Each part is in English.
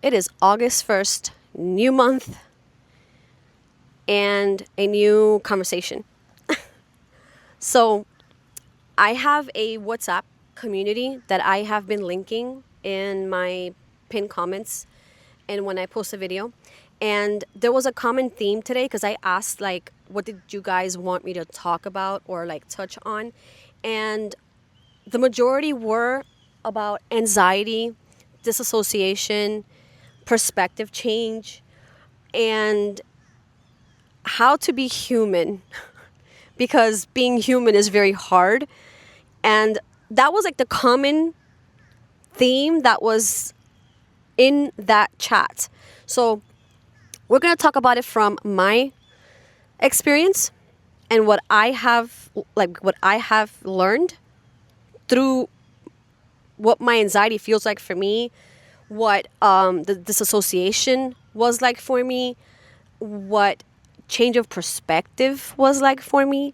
It is August 1st, new month, and a new conversation. So, I have a WhatsApp community that I have been linking in my pinned comments and when I post a video. And there was a common theme today because I asked, like, what did you guys want me to talk about or, like, touch on? And the majority were about anxiety, disassociation, perspective change, and how to be human because being human is very hard. And that was like the common theme that was in that chat. So we're going to talk about it from my experience and what I have learned through what my anxiety feels like for me, what the disassociation was like for me, what change of perspective was like for me,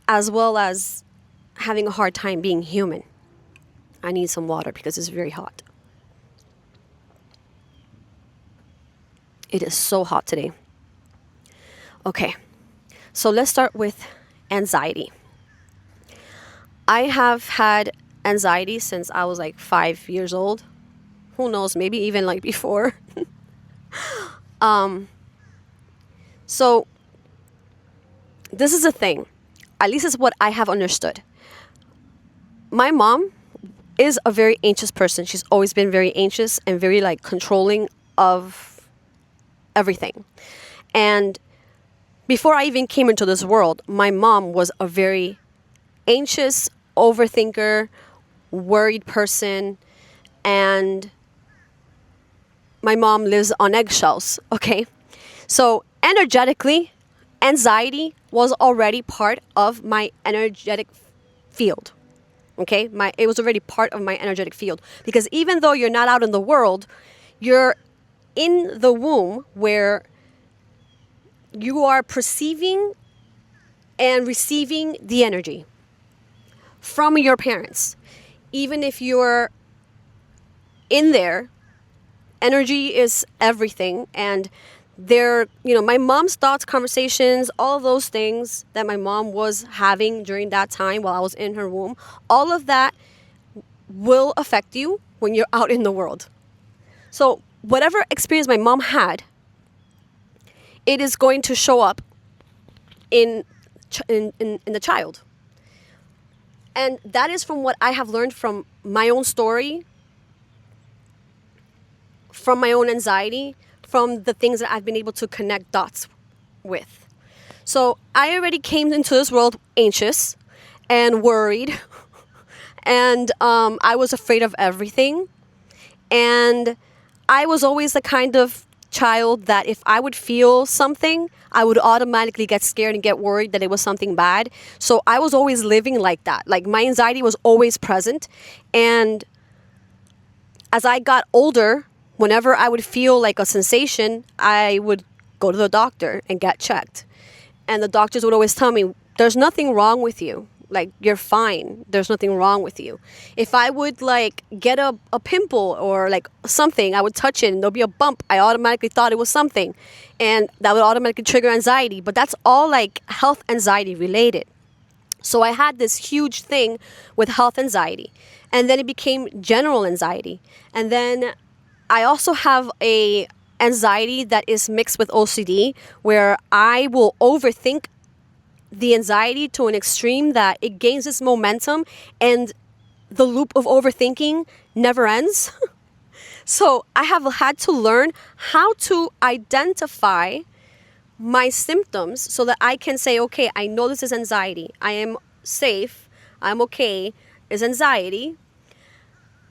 as well as having a hard time being human. I need some water because it's very hot. It is so hot today. Okay, so let's start with anxiety. I have had anxiety since I was like 5 years old. Who knows, maybe even like before. So this is a thing. At least it's what I have understood. My mom is a very anxious person. She's always been very anxious and very like controlling of everything. And before I even came into this world, my mom was a very anxious, overthinker, worried person, and my mom lives on eggshells, okay? So energetically, anxiety was already part of my energetic field. Okay, it was already part of my energetic field because even though you're not out in the world, you're in the womb where you are perceiving and receiving the energy from your parents. Even if you're in there, energy is everything. And my mom's thoughts, conversations, all of those things that my mom was having during that time while I was in her womb, all of that will affect you when you're out in the world. So whatever experience my mom had, it is going to show up in the child. And that is from what I have learned from my own story, from my own anxiety, from the things that I've been able to connect dots with. So I already came into this world anxious and worried. And I was afraid of everything. And I was always the kind of child that if I would feel something, I would automatically get scared and get worried that it was something bad. So I was always living like that. Like my anxiety was always present. And as I got older, whenever I would feel like a sensation, I would go to the doctor and get checked. And the doctors would always tell me, there's nothing wrong with you. Like, you're fine. There's nothing wrong with you. If I would like get a pimple or like something, I would touch it and there'll be a bump. I automatically thought it was something. And that would automatically trigger anxiety. But that's all like health anxiety related. So I had this huge thing with health anxiety. And then it became general anxiety. And then I also have a anxiety that is mixed with OCD where I will overthink the anxiety to an extreme that it gains its momentum and the loop of overthinking never ends. So I have had to learn how to identify my symptoms so that I can say, okay, I know this is anxiety. I am safe. I'm okay. It's anxiety.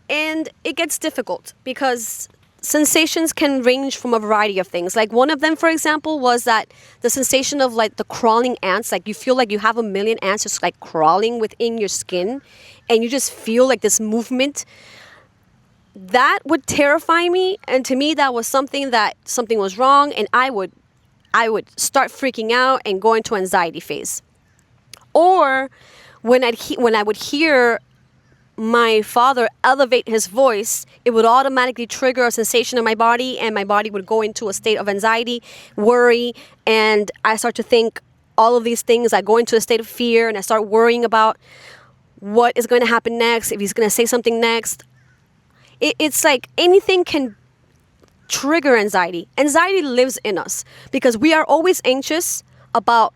And it gets difficult because sensations can range from a variety of things. Like one of them, for example, was that the sensation of like the crawling ants, like you feel like you have a million ants just like crawling within your skin and you just feel like this movement. That would terrify me. And to me, that was something was wrong. And I would start freaking out and go into anxiety phase. Or when I would hear my father elevate his voice, it would automatically trigger a sensation in my body, and my body would go into a state of anxiety, worry, and I start to think all of these things. I go into a state of fear, and I start worrying about what is going to happen next, if he's going to say something next. It's like anything can trigger anxiety. Anxiety lives in us because we are always anxious about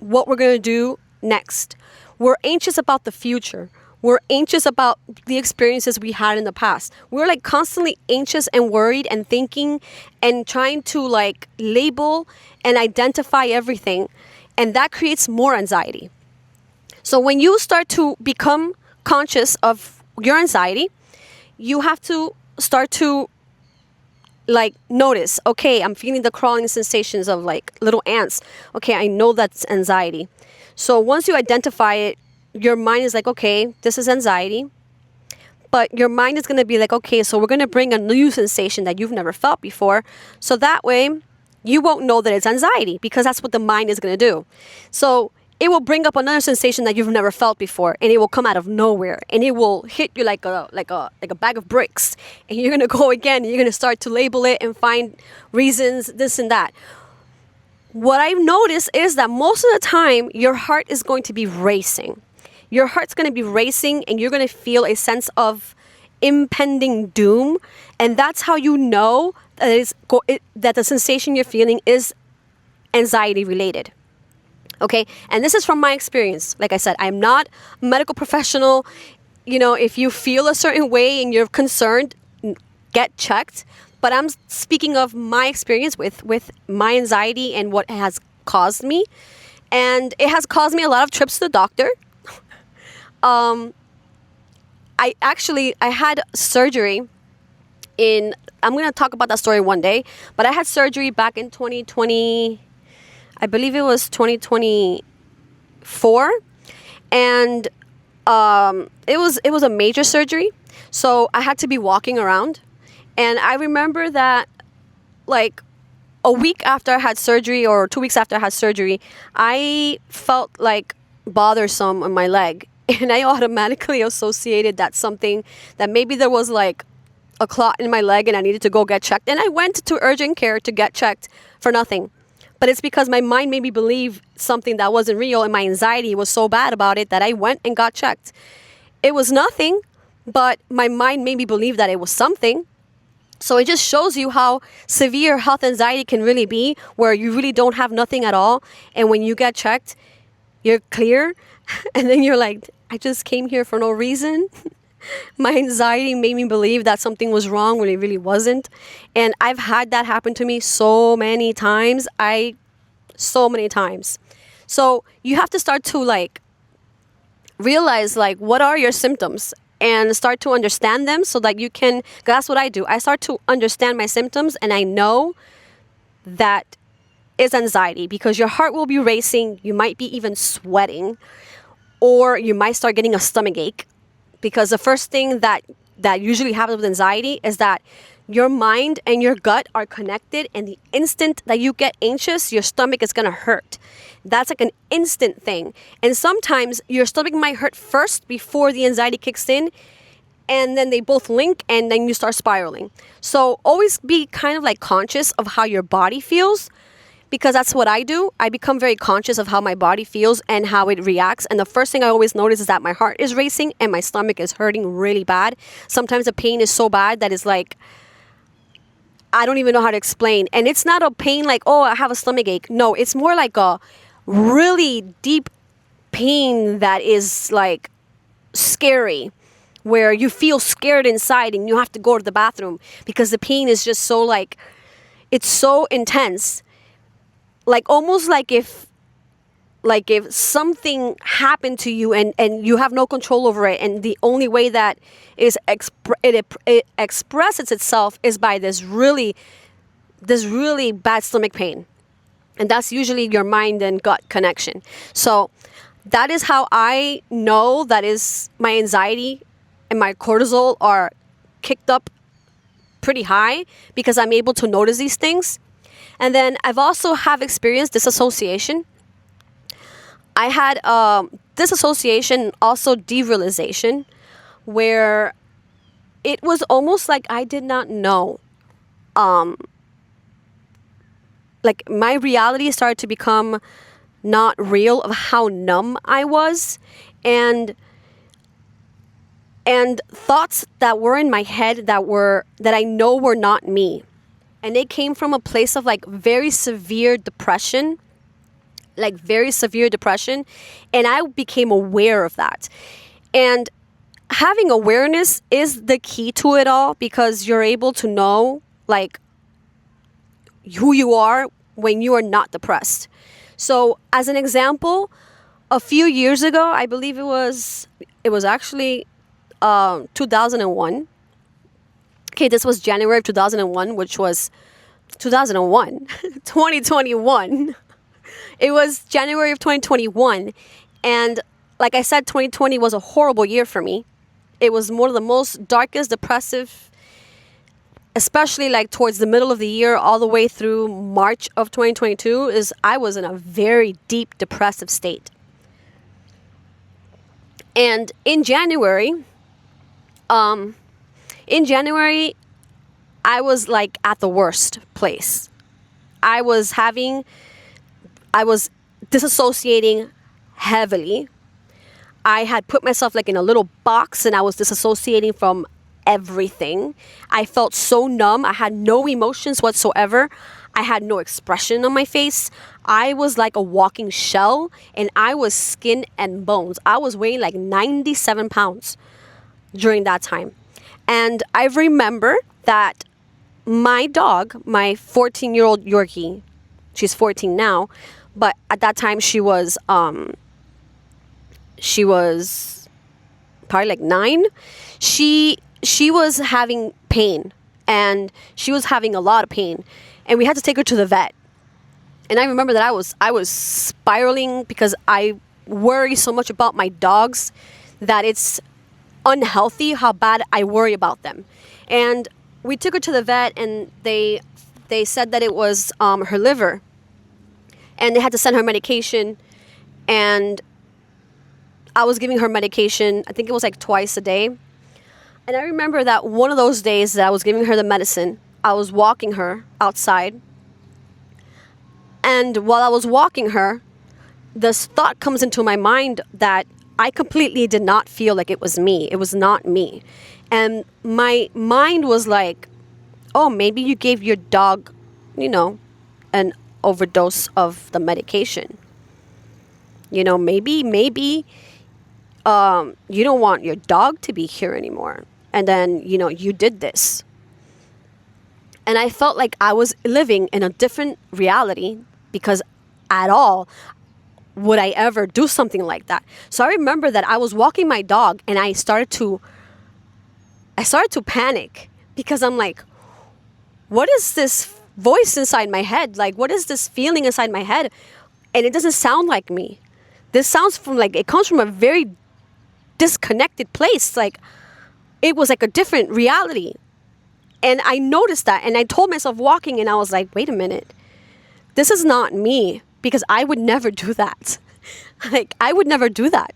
what we're going to do next. We're anxious about the future. We're anxious about the experiences we had in the past. We're like constantly anxious and worried and thinking and trying to like label and identify everything. And that creates more anxiety. So when you start to become conscious of your anxiety, you have to start to like notice, okay, I'm feeling the crawling sensations of like little ants. Okay, I know that's anxiety. So once you identify it, your mind is like, okay, this is anxiety. But your mind is going to be like, okay, so we're going to bring a new sensation that you've never felt before. So that way you won't know that it's anxiety, because that's what the mind is going to do. So it will bring up another sensation that you've never felt before, and it will come out of nowhere, and it will hit you like a bag of bricks, and you're gonna go again, and you're gonna start to label it and find reasons, this and that. What I've noticed is that most of the time your heart is going to be racing. Your heart's going to be racing, and you're going to feel a sense of impending doom, and that's how you know that the sensation you're feeling is anxiety related. Okay, and this is from my experience. Like I said, I'm not a medical professional. You know, if you feel a certain way and you're concerned, get checked. But I'm speaking of my experience with my anxiety and what it has caused me. And it has caused me a lot of trips to the doctor. I had surgery I'm going to talk about that story one day, but I had surgery back in 2020, I believe it was 2024, and it was a major surgery, so I had to be walking around, and I remember that like a week after I had surgery, or 2 weeks after I had surgery, I felt like bothersome on my leg, and I automatically associated that maybe there was like a clot in my leg and I needed to go get checked, and I went to urgent care to get checked for nothing. But it's because my mind made me believe something that wasn't real, and my anxiety was so bad about it that I went and got checked. It was nothing, but my mind made me believe that it was something. So it just shows you how severe health anxiety can really be, where you really don't have nothing at all, and when you get checked, you're clear, and then you're like, I just came here for no reason. My anxiety made me believe that something was wrong when it really wasn't. And I've had that happen to me so many times. So you have to start to like realize like what are your symptoms and start to understand them, so that you can, 'cause that's what I do. I start to understand my symptoms, and I know that is anxiety, because your heart will be racing. You might be even sweating, or you might start getting a stomach ache. Because the first thing that usually happens with anxiety is that your mind and your gut are connected, and the instant that you get anxious, your stomach is going to hurt. That's like an instant thing. And sometimes your stomach might hurt first before the anxiety kicks in, and then they both link, and then you start spiraling. So always be kind of like conscious of how your body feels, because that's what I do. I become very conscious of how my body feels and how it reacts. And the first thing I always notice is that my heart is racing and my stomach is hurting really bad. Sometimes the pain is so bad that it's like, I don't even know how to explain. And it's not a pain like, oh, I have a stomach ache. No, it's more like a really deep pain that is like scary, where you feel scared inside and you have to go to the bathroom, because the pain is just so like, it's so intense. Like almost like if something happened to you and you have no control over it, and the only way that it expresses itself is by this really bad stomach pain. And that's usually your mind and gut connection. So that is how I know that is my anxiety and my cortisol are kicked up pretty high, because I'm able to notice these things. And then I've also have experienced dissociation. I had dissociation, also derealization. where it was almost like I did not know. Like my reality started to become not real of how numb I was, and thoughts that were in my head that I know were not me. And they came from a place of like very severe depression, and I became aware of that. And having awareness is the key to it all, because you're able to know like who you are when you are not depressed. So as an example, a few years ago, I believe it was actually 2001. Okay, this was January of 2001, which was 2001, 2021. It was January of 2021. And like I said, 2020 was a horrible year for me. It was one of the most darkest, depressive, especially like towards the middle of the year, all the way through March of 2022, I was in a very deep depressive state. And in January, I was like at the worst place. I was disassociating heavily. I had put myself like in a little box, and I was disassociating from everything. I felt so numb. I had no emotions whatsoever. I had no expression on my face. I was like a walking shell, and I was skin and bones. I was weighing like 97 pounds during that time. And I remember that my dog, my 14-year-old Yorkie, she's 14 now, but at that time she was probably like 9. She was having pain, and she was having a lot of pain, and we had to take her to the vet. And I remember that I was spiraling, because I worry so much about my dogs that it's unhealthy how bad I worry about them. And we took her to the vet, and they said that it was her liver, and they had to send her medication. And I was giving her medication, I think it was like twice a day. And I remember that one of those days that I was giving her the medicine, I was walking her outside. And while I was walking her, this thought comes into my mind that I completely did not feel like it was me. It was not me. And my mind was like, oh, maybe you gave your dog, an overdose of the medication. Maybe you don't want your dog to be here anymore. And then, you did this. And I felt like I was living in a different reality, because at all would I ever do something like that. So I remember that I was walking my dog, and I started to panic, because I'm like, what is this voice inside my head? Like, what is this feeling inside my head? And it doesn't sound like me. This sounds it comes from a very disconnected place. Like, it was like a different reality. And I noticed that, and I told myself walking, and I was like, wait a minute. This is not me, because I would never do that. Like, I would never do that.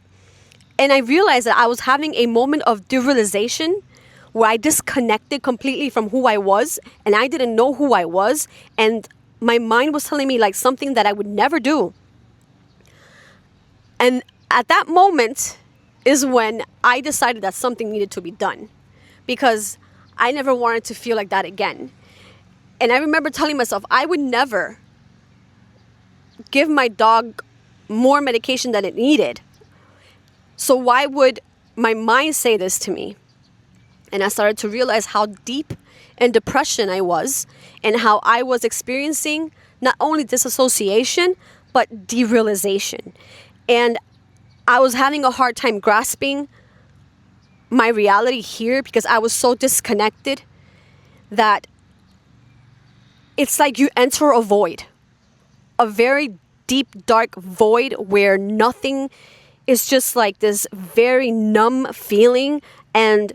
And I realized that I was having a moment of derealization, where I disconnected completely from who I was, and I didn't know who I was, and my mind was telling me like something that I would never do. And at that moment is when I decided that something needed to be done, because I never wanted to feel like that again. And I remember telling myself I would never give my dog more medication than it needed. So why would my mind say this to me? And I started to realize how deep in depression I was, and how I was experiencing not only disassociation, but derealization. And I was having a hard time grasping my reality here, because I was so disconnected that it's like you enter a void, a very deep, dark void, where nothing is, just like this very numb feeling, and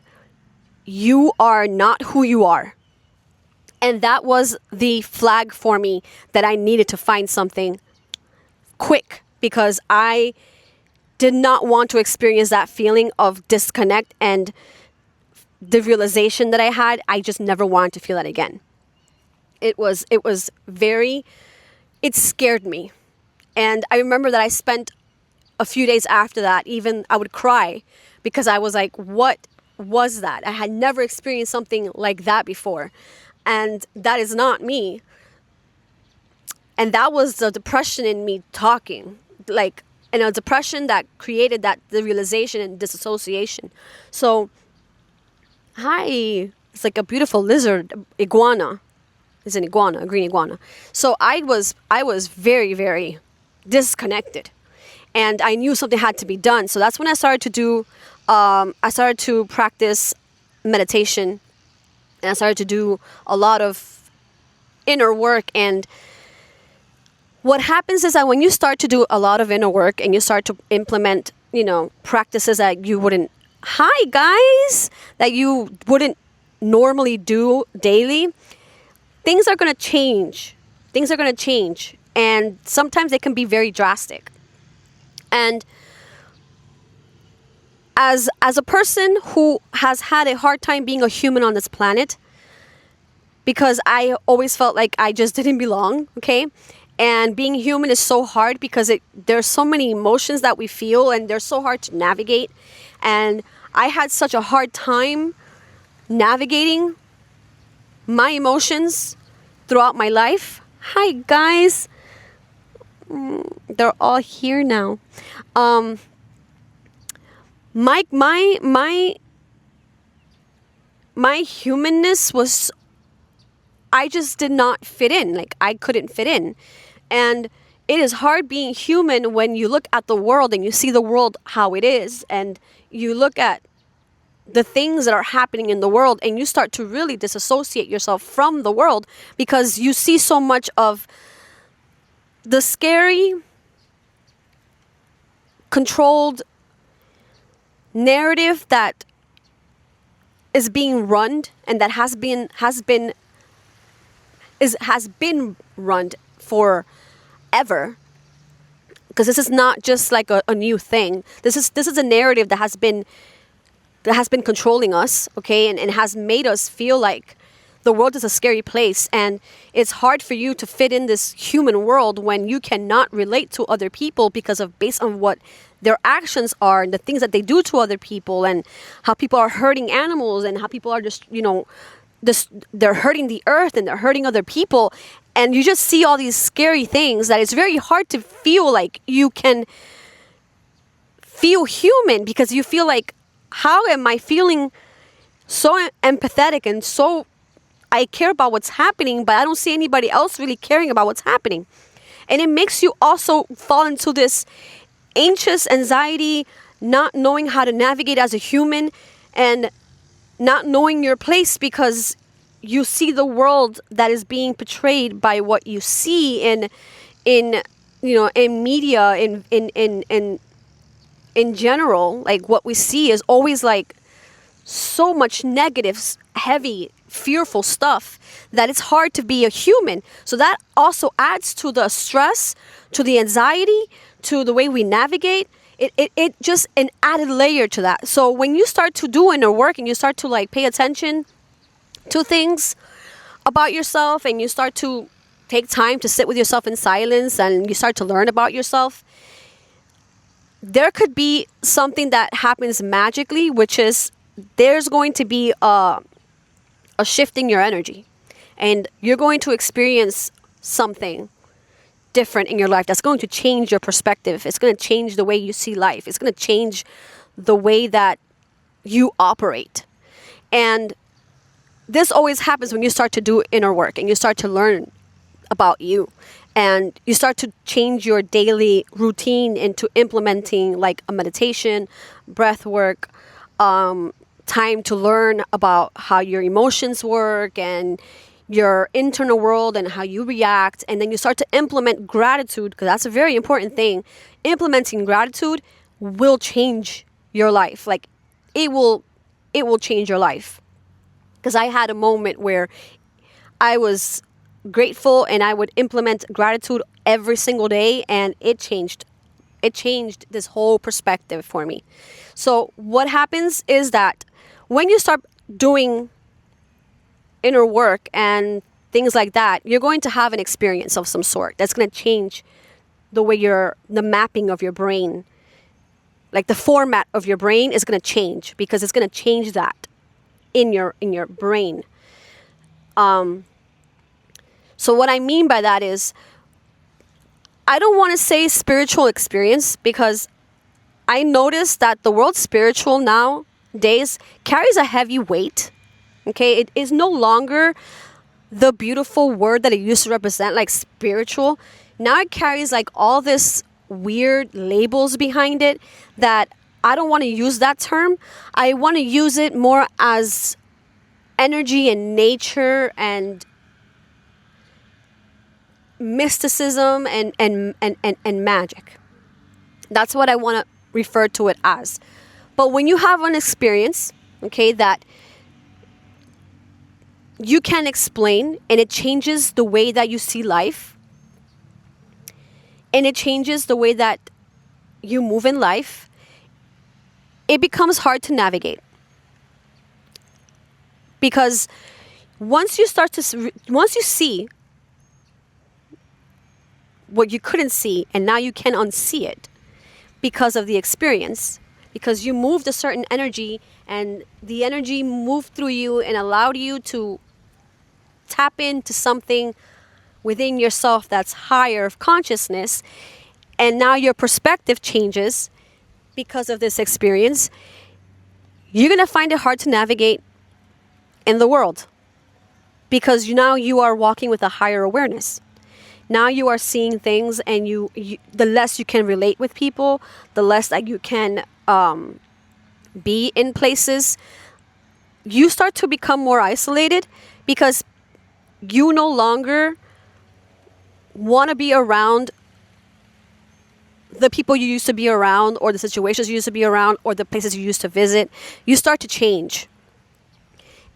you are not who you are. And that was the flag for me that I needed to find something quick, because I did not want to experience that feeling of disconnect and the realization that I had. I just never wanted to feel that again. It was very, it scared me. And I remember that I spent a few days after that, even I would cry because I was like, what was that? I had never experienced something like that before. And that is not me. And that was the depression in me talking, like, and a depression that created that, the realization and disassociation. So, hi, it's like a beautiful lizard, iguana. It's an iguana, a green iguana. So I was very, very disconnected, and I knew something had to be done. So that's when I started to do, I started to practice meditation, and I started to do a lot of inner work. And what happens is that when you start to do a lot of inner work and you start to implement, practices that you wouldn't, hi guys, that you wouldn't normally do daily, things are going to change. Things are going to change. And sometimes they can be very drastic. And as a person who has had a hard time being a human on this planet, because I always felt like I just didn't belong, okay? And being human is so hard because there's so many emotions that we feel, and they're so hard to navigate. And I had such a hard time navigating my emotions throughout my life. Hi guys, they're all here now. My humanness was, I just did not fit in. Like, I couldn't fit in. And it is hard being human when you look at the world and you see the world how it is, and you look at the things that are happening in the world, and you start to really disassociate yourself from the world because you see so much of the scary, controlled narrative that is being run, and that has been run forever. Because this is not just like a new thing. This is a narrative that has been controlling us, okay, and has made us feel like the world is a scary place, and it's hard for you to fit in this human world when you cannot relate to other people because of based on what their actions are and the things that they do to other people, and how people are hurting animals, and how people are just, they're hurting the earth, and they're hurting other people, and you just see all these scary things that it's very hard to feel like you can feel human, because you feel like, how am I feeling so empathetic and so I care about what's happening, but I don't see anybody else really caring about what's happening. And it makes you also fall into this anxious anxiety, not knowing how to navigate as a human, and not knowing your place, because you see the world that is being portrayed by what you see in media, in general. Like, what we see is always like so much negative, heavy, fearful stuff that it's hard to be a human. So that also adds to the stress, to the anxiety, to the way we navigate. It just an added layer to that. So when you start to do inner work and you start to like pay attention to things about yourself, and you start to take time to sit with yourself in silence, and you start to learn about yourself, there could be something that happens magically, which is there's going to be a shift in your energy, and you're going to experience something different in your life that's going to change your perspective. It's going to change the way you see life. It's going to change the way that you operate. And this always happens when you start to do inner work and you start to learn about you, and you start to change your daily routine into implementing like a meditation, breath work, time to learn about how your emotions work and your internal world and how you react. And then you start to implement gratitude, because that's a very important thing. Implementing gratitude will change your life. Like, it will change your life. Because I had a moment where I was grateful and I would implement gratitude every single day, and it changed It changed this whole perspective for me. So what happens is that when you start doing inner work and things like that, you're going to have an experience of some sort that's going to change the way the mapping of your brain, like the format of your brain is going to change, because it's going to change that in your brain. So what I mean by that is, I don't want to say spiritual experience, because I noticed that the word spiritual nowadays carries a heavy weight. Okay, it is no longer the beautiful word that it used to represent, like spiritual. Now it carries like all this weird labels behind it that I don't want to use that term. I want to use it more as energy and nature and mysticism and magic. That's what I want to refer to it as. But when you have an experience, okay, that you can explain, and it changes the way that you see life, and it changes the way that you move in life, it becomes hard to navigate. Because once you see what you couldn't see, and now you can unsee it because of the experience, because you moved a certain energy, and the energy moved through you and allowed you to tap into something within yourself that's higher of consciousness, and now your perspective changes because of this experience, you're going to find it hard to navigate in the world, because now you are walking with a higher awareness. Now you are seeing things, and the less you can relate with people, the less that you can be in places, you start to become more isolated, because you no longer want to be around the people you used to be around, or the situations you used to be around, or the places you used to visit. You start to change.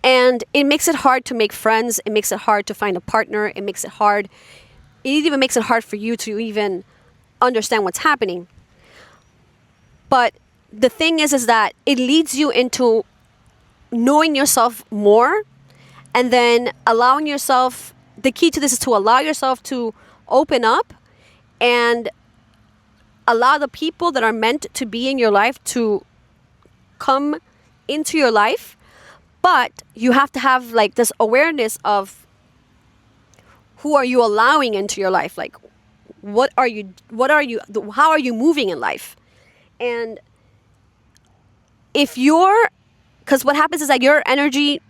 And it makes it hard to make friends. It makes it hard to find a partner. It even makes it hard for you to even understand what's happening. But the thing is that it leads you into knowing yourself more, and then allowing yourself, the key to this is to allow yourself to open up and allow the people that are meant to be in your life to come into your life. But you have to have like this awareness of who are you allowing into your life? Like, how are you moving in life? And because what happens is that your energy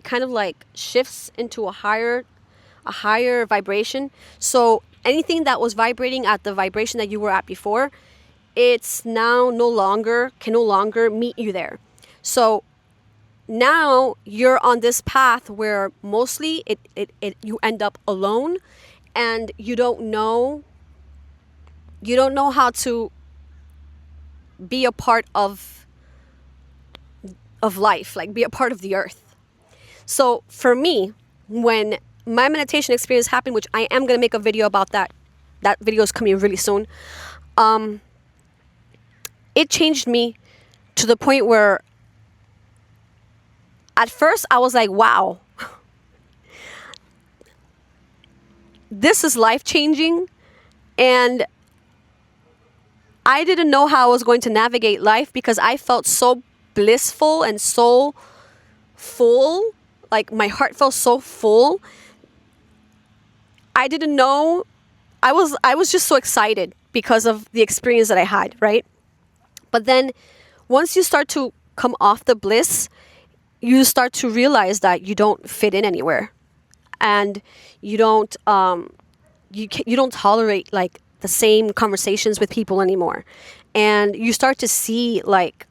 kind of like shifts into a higher vibration. So anything that was vibrating at the vibration that you were at before, it's now can no longer meet you there. So now you're on this path where mostly you end up alone, and you don't know how to be a part of life, like be a part of the earth. So for me, when my meditation experience happened, which I am going to make a video about that video is coming really soon, it changed me to the point where at first I was like, wow, this is life-changing. And I didn't know how I was going to navigate life, because I felt so blissful and so full. Like my heart felt so full. I didn't know. I was just so excited because of the experience that I had, right? But then once you start to come off the bliss, you start to realize that you don't fit in anywhere, and you don't you don't tolerate like the same conversations with people anymore, and you start to see like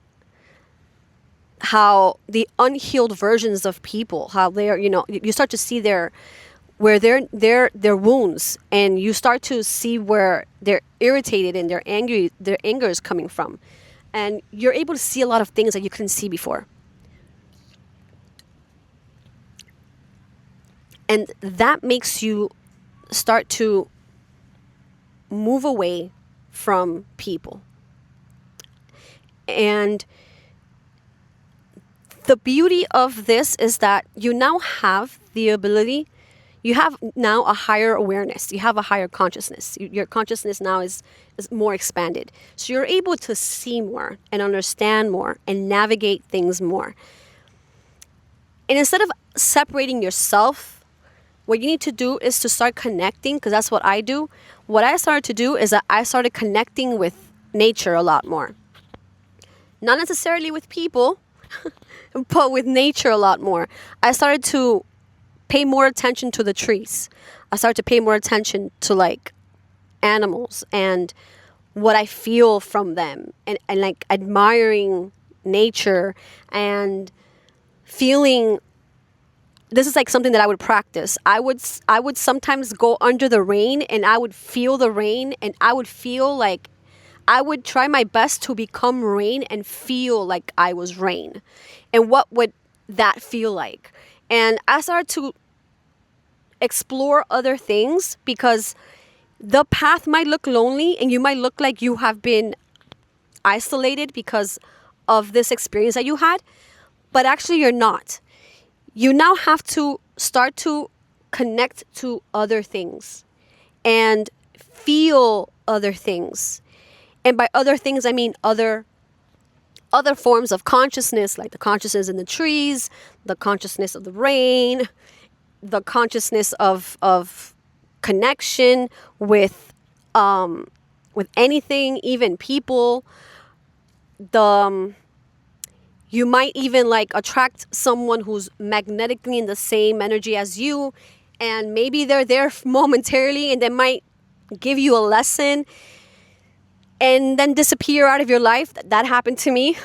how the unhealed versions of people, how they're, you start to see their wounds, and you start to see where they're irritated and their anger is coming from, and you're able to see a lot of things that you couldn't see before. And that makes you start to move away from people. And the beauty of this is that you now have the ability, you have now a higher awareness, you have a higher consciousness. Your consciousness now is more expanded. So you're able to see more and understand more and navigate things more. And instead of separating yourself, what you need to do is to start connecting, because that's what I do. What I started to do is that I started connecting with nature a lot more. Not necessarily with people, but with nature a lot more. I started to pay more attention to the trees. I started to pay more attention to like animals and what I feel from them, and like admiring nature and feeling. This is like something that I would practice. I would sometimes go under the rain and I would feel the rain, and I would feel like I would try my best to become rain and feel like I was rain. And what would that feel like? And I started to explore other things, because the path might look lonely and you might look like you have been isolated because of this experience that you had, but actually you're not. You now have to start to connect to other things and feel other things. And by other things, I mean other forms of consciousness, like the consciousness in the trees, the consciousness of the rain, the consciousness of connection with anything, even people. You might even like attract someone who's magnetically in the same energy as you, and maybe they're there momentarily and they might give you a lesson and then disappear out of your life. That happened to me.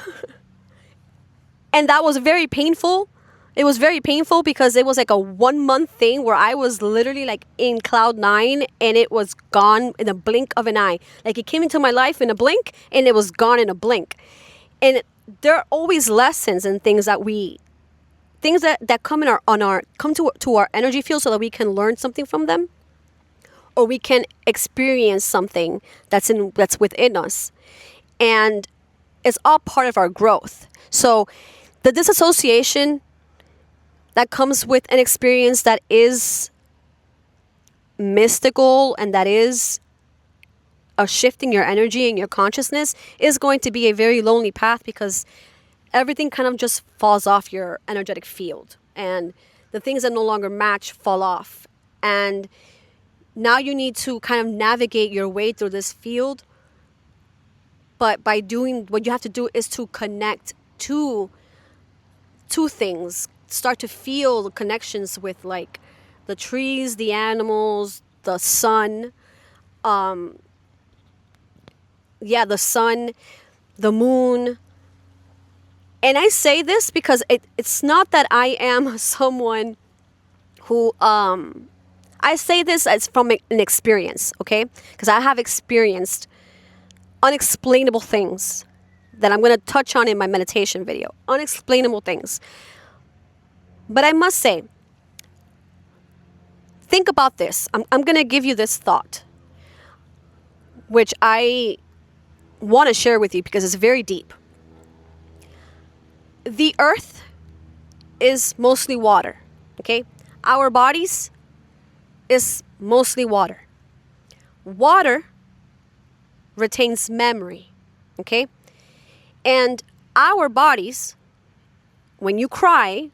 And that was very painful. It was very painful because it was like a 1 month thing where I was literally like in cloud 9 and it was gone in a blink of an eye. Like it came into my life in a blink and it was gone in a blink. And there are always lessons and things that come to our energy field so that we can learn something from them, or we can experience something that's within us. And it's all part of our growth. So the disassociation that comes with an experience that is mystical and that is a shifting your energy and your consciousness is going to be a very lonely path, because everything kind of just falls off your energetic field, and the things that no longer match fall off. And now you need to kind of navigate your way through this field. But by doing, what you have to do is to connect to things, start to feel the connections with like the trees, the animals, the sun, the sun, the moon. And I say this because it's not that I am someone who, I say this as from an experience, okay? Because I have experienced unexplainable things that I'm going to touch on in my meditation video. Unexplainable things. But I must say, think about this. I'm going to give you this thought, which I want to share with you because it's very deep. The earth is mostly water, okay? Our bodies is mostly water. Water retains memory, okay? And our bodies, when you cry,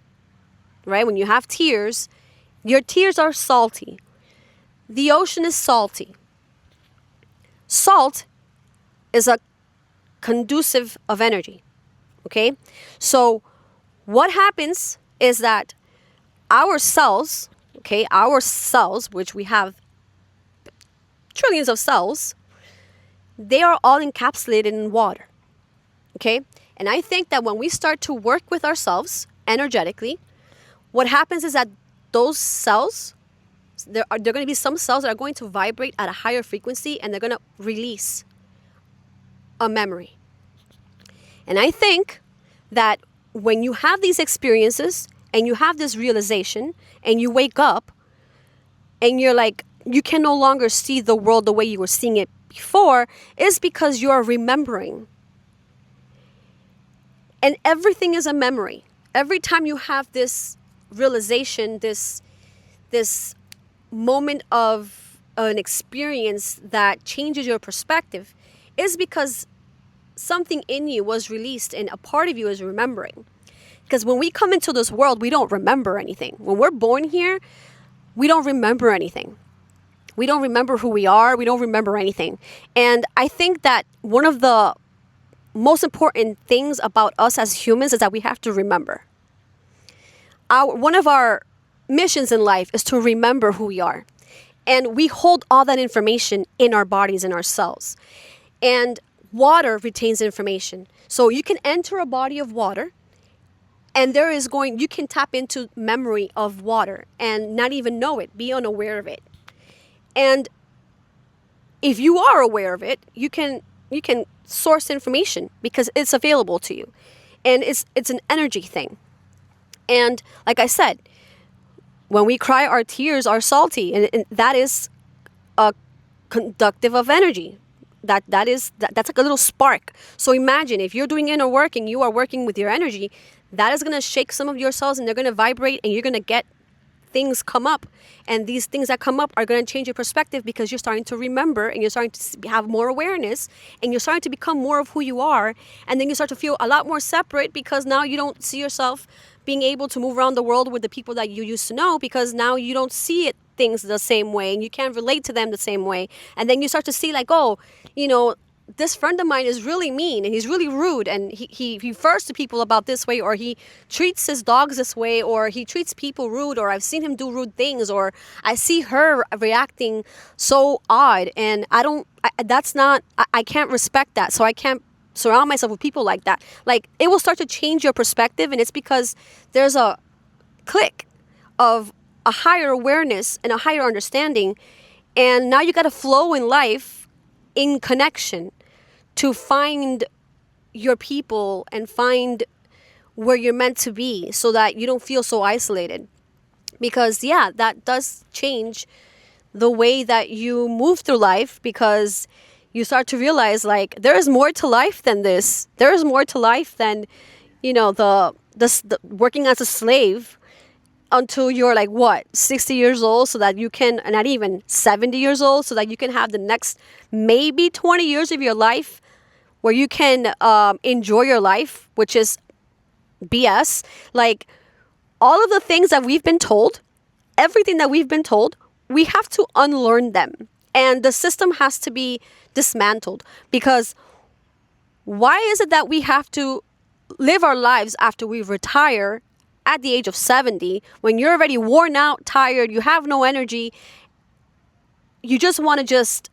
right, when you have tears, your tears are salty. The ocean is salty. Salt is a conducive of energy, okay? So what happens is that our cells, which we have trillions of cells, they are all encapsulated in water, okay? And I think that when we start to work with ourselves energetically, what happens is that those cells, there are going to be some cells that are going to vibrate at a higher frequency, and they're going to release a memory. And I think that when you have these experiences and you have this realization and you wake up and you're like, you can no longer see the world the way you were seeing it before is because you are remembering. And everything is a memory. Every time you have this realization, this moment of an experience that changes your perspective, is because something in you was released and a part of you is remembering. Because when we come into this world, we don't remember anything. When we're born here, we don't remember anything. We don't remember who we are. We don't remember anything. And I think that one of the most important things about us as humans is that we have to remember. One of our missions in life is to remember who we are. And we hold all that information in our bodies and our cells. And water retains information. So you can enter a body of water and you can tap into memory of water and not even know it, be unaware of it. And if you are aware of it, you can source information because it's available to you. And it's an energy thing. And like I said, when we cry, our tears are salty, and that is a conductive of energy. That's like a little spark. So imagine if you're doing inner work and you are working with your energy, that is going to shake some of your cells and they're going to vibrate and you're going to get things come up. And these things that come up are going to change your perspective because you're starting to remember and you're starting to have more awareness and you're starting to become more of who you are. And then you start to feel a lot more separate because now you don't see yourself being able to move around the world with the people that you used to know because now you don't see things the same way and you can't relate to them the same way. And then you start to see like, oh, this friend of mine is really mean and he's really rude and he refers to people about this way, or he treats his dogs this way, or he treats people rude, or I've seen him do rude things, or I see her reacting so odd and I can't respect that. So I can't surround myself with people like that. Like, it will start to change your perspective, and it's because there's a click of a higher awareness and a higher understanding, and now you got to flow in life in connection to find your people and find where you're meant to be so that you don't feel so isolated. Because that does change the way that you move through life, because you start to realize like there is more to life than this. There is more to life than the working as a slave until you're like 60 years old, so that you can, not even 70 years old, so that you can have the next maybe 20 years of your life where you can enjoy your life, which is BS. Like, all of the things that we've been told, everything that we've been told, we have to unlearn them. And the system has to be dismantled, because why is it that we have to live our lives after we retire at the age of 70 when you're already worn out, tired, you have no energy, you just want to just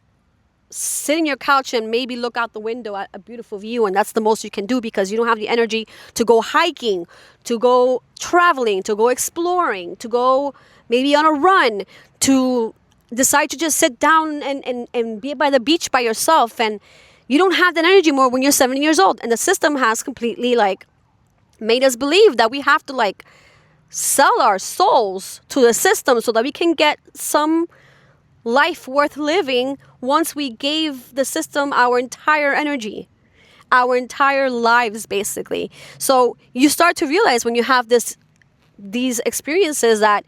sit in your couch and maybe look out the window at a beautiful view, and that's the most you can do because you don't have the energy to go hiking, to go traveling, to go exploring, to go maybe on a run, to decide to just sit down and be by the beach by yourself. And you don't have that energy more when you're 70 years old. And the system has completely made us believe that we have to sell our souls to the system so that we can get some life worth living once we gave the system our entire energy, our entire lives, basically. So you start to realize when you have these experiences that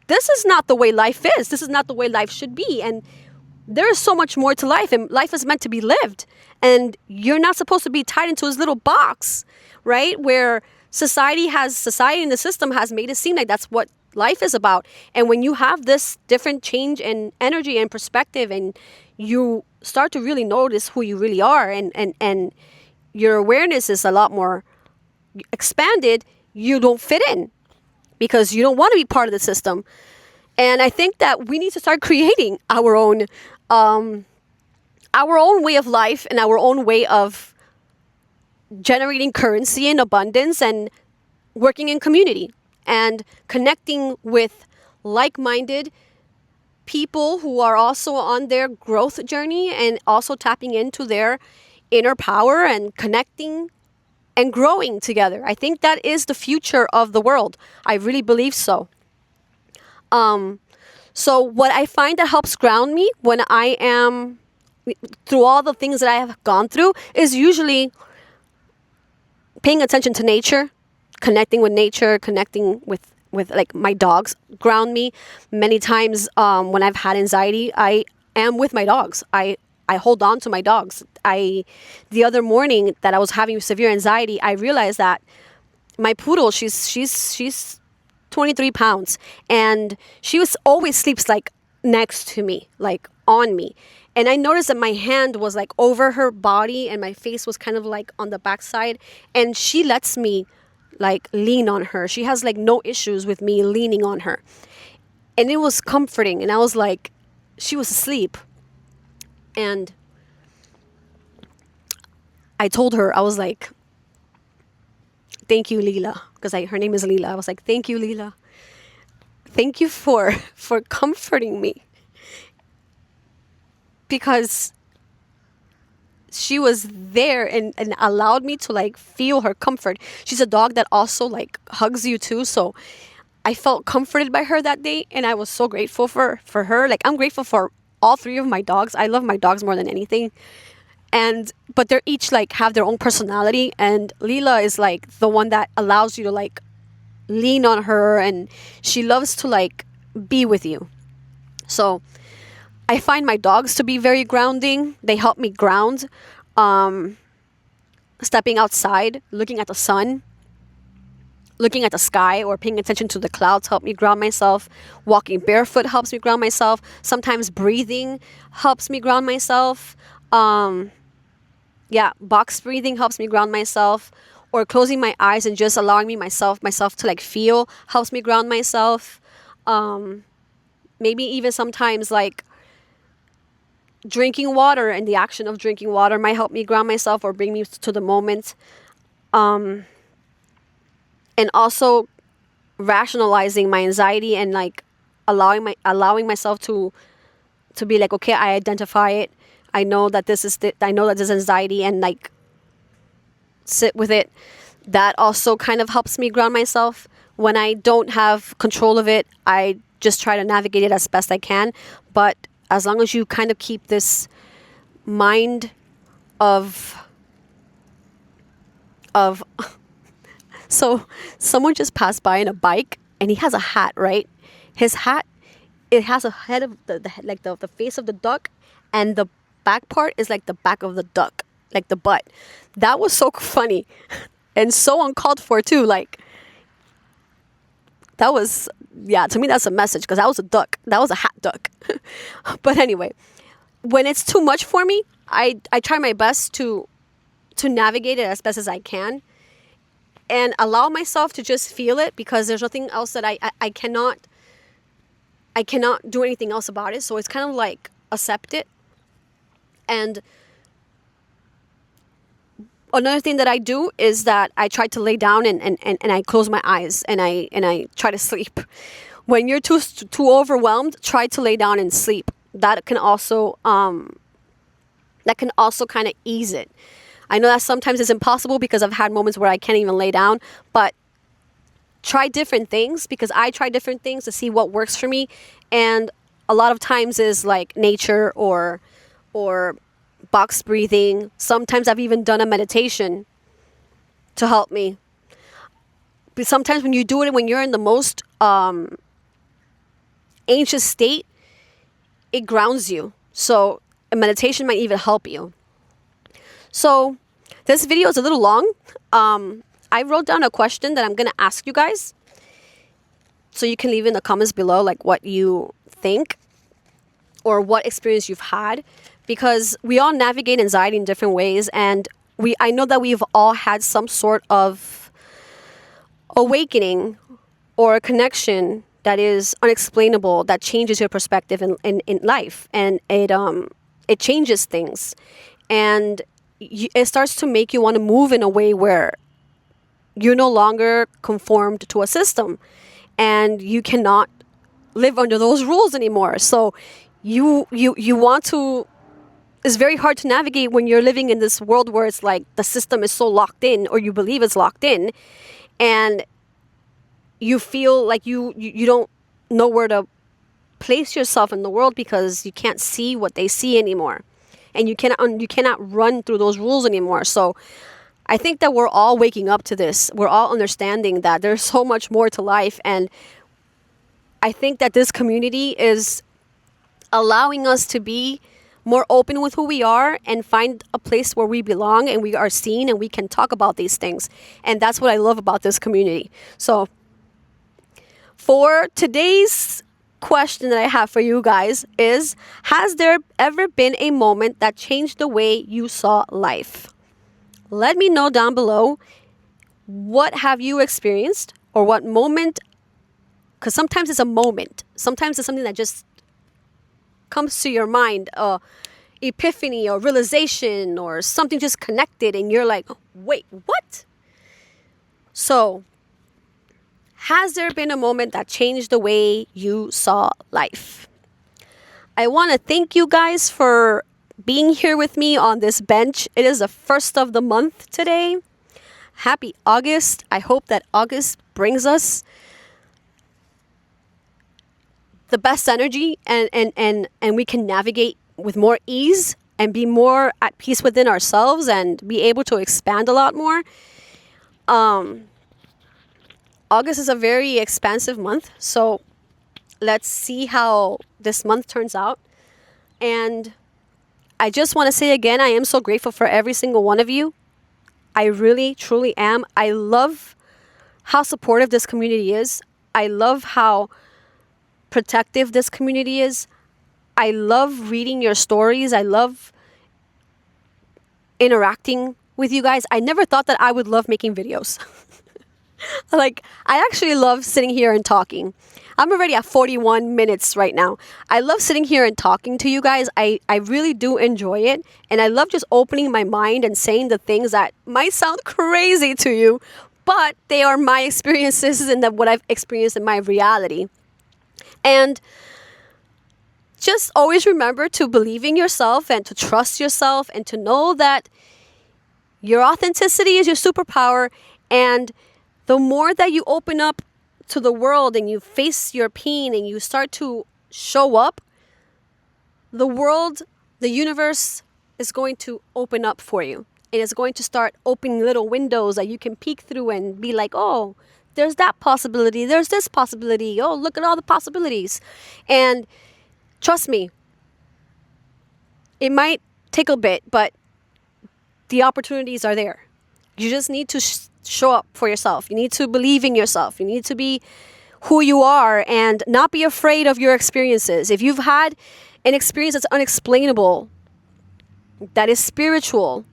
this is not the way life is. This is not the way life should be. And there is so much more to life, and life is meant to be lived. And you're not supposed to be tied into this little box, right? Where society and the system has made it seem like that's what life is about. And when you have this different change in energy and perspective, and you start to really notice who you really are, and your awareness is a lot more expanded, you don't fit in because you don't want to be part of the system. And I think that we need to start creating our own way of life and our own way of generating currency and abundance and working in community and connecting with like-minded people who are also on their growth journey and also tapping into their inner power and connecting and growing together. I think that is the future of the world. I really believe so. So what I find that helps ground me when I am through all the things that I have gone through is usually paying attention to nature, connecting with nature, connecting with like my dogs ground me. Many times when I've had anxiety, I am with my dogs. I hold on to my dogs. The other morning that I was having severe anxiety, I realized that my poodle, she's 23 pounds, and she was always sleeps like next to me, like on me. And I noticed that my hand was like over her body and my face was kind of like on the backside, and she lets me like lean on her. She has like no issues with me leaning on her. And it was comforting, and I was like, she was asleep. And I told her, I was like, thank you, Leela, because her name is Leela. I was like, thank you, Leela. Thank you for comforting me, because she was there and allowed me to like feel her comfort. She's a dog that also like hugs you too. So I felt comforted by her that day, and I was so grateful for her. Like, I'm grateful for all three of my dogs. I love my dogs more than anything. But they're each like have their own personality, and Leela is like the one that allows you to like lean on her, and she loves to like be with you. So I find my dogs to be very grounding. They help me ground. Stepping outside, looking at the sun, looking at the sky, or paying attention to the clouds help me ground myself. Walking barefoot helps me ground myself. Sometimes breathing helps me ground myself. Box breathing helps me ground myself. Or closing my eyes and just allowing me myself to like feel helps me ground myself. Maybe even sometimes like drinking water, and the action of drinking water might help me ground myself or bring me to the moment. And also rationalizing my anxiety and like allowing myself to be like, okay, I identify it. I know that this is anxiety, and like sit with it. That also kind of helps me ground myself. When I don't have control of it, I just try to navigate it as best I can. But as long as you kind of keep this mind of so someone just passed by in a bike, and he has a hat, right? His hat, it has a head of the face of the duck, and the back part is like the back of the duck, like the butt. That was so funny and so uncalled for too. Like, that was, yeah, to me that's a message, because that was a duck. That was a hat duck. But anyway, when it's too much for me, I try my best to navigate it as best as I can and allow myself to just feel it, because there's nothing else that I cannot do anything else about it. So it's kind of like accept it. And another thing that I do is that I try to lay down and I close my eyes and I try to sleep. When you're too overwhelmed, try to lay down and sleep. That can also kind of ease it. I know that sometimes it's impossible, because I've had moments where I can't even lay down, but try different things, because I try different things to see what works for me. And a lot of times is like nature or box breathing. Sometimes I've even done a meditation to help me. But sometimes when you do it, when you're in the most anxious state, it grounds you. So a meditation might even help you. So this video is a little long. I wrote down a question that I'm going to ask you guys. So you can leave in the comments below like what you think or what experience you've had, because we all navigate anxiety in different ways, and I know that we've all had some sort of awakening or a connection that is unexplainable, that changes your perspective in life, and it changes things, and it starts to make you want to move in a way where you're no longer conformed to a system, and you cannot live under those rules anymore. So you want to. It's very hard to navigate when you're living in this world where it's like the system is so locked in, or you believe it's locked in, and you feel like you don't know where to place yourself in the world because you can't see what they see anymore, and you cannot run through those rules anymore. So I think that we're all waking up to this. We're all understanding that there's so much more to life, and I think that this community is allowing us to be more open with who we are and find a place where we belong and we are seen and we can talk about these things. And that's what I love about this community. So for today's question that I have for you guys is, has there ever been a moment that changed the way you saw life? Let me know down below, what have you experienced, or what moment, because sometimes it's a moment. Sometimes it's something that just comes to your mind, epiphany or realization or something just connected and you're like, wait, what? So, has there been a moment that changed the way you saw life? I want to thank you guys for being here with me on this bench. It is the first of the month today. Happy August. I hope that August brings us the best energy and we can navigate with more ease and be more at peace within ourselves and be able to expand a lot more. August is a very expansive month, so let's see how this month turns out. And I just want to say again, I am so grateful for every single one of you. I really, truly am. I love how supportive this community is. I love how protective this community is. I love reading your stories. I love interacting with you guys. I never thought that I would love making videos. Like, I actually love sitting here and talking. I'm already at 41 minutes right now. I love sitting here and talking to you guys. I really do enjoy it. And I love just opening my mind and saying the things that might sound crazy to you, but they are my experiences and what I've experienced in my reality. And just always remember to believe in yourself and to trust yourself and to know that your authenticity is your superpower. And the more that you open up to the world and you face your pain and you start to show up, the world, the universe is going to open up for you. And it's going to start opening little windows that you can peek through and be like, oh, there's that possibility. There's this possibility. Oh, look at all the possibilities. And trust me, it might take a bit, but the opportunities are there. You just need to show up for yourself. You need to believe in yourself. You need to be who you are and not be afraid of your experiences. If you've had an experience that's unexplainable, that is spiritual,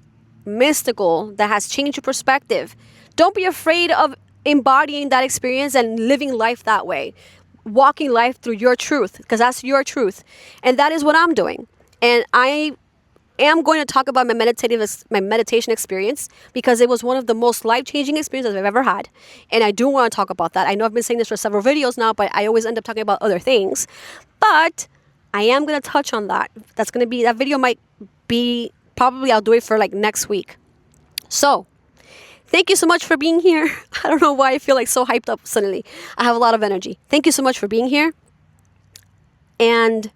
mystical, that has changed your perspective, don't be afraid of embodying that experience and living life that way. Walking life through your truth, because that's your truth. And that is what I'm doing. And I am going to talk about my meditation experience because it was one of the most life-changing experiences I've ever had. And I do want to talk about that. I know I've been saying this for several videos now, but I always end up talking about other things. But I am going to touch on that. That video might be, probably I'll do it for like next week. So, thank you so much for being here. I don't know why I feel like so hyped up suddenly. I have a lot of energy. Thank you so much for being here. And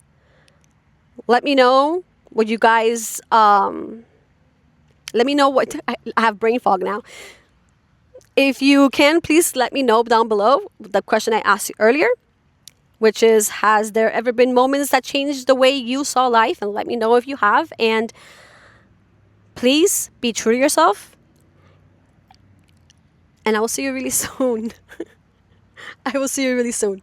let me know what you guys, let me know what, I have brain fog now. If you can, please let me know down below the question I asked you earlier, which is, has there ever been moments that changed the way you saw life? And let me know if you have. And please be true to yourself. And I will see you really soon. I will see you really soon.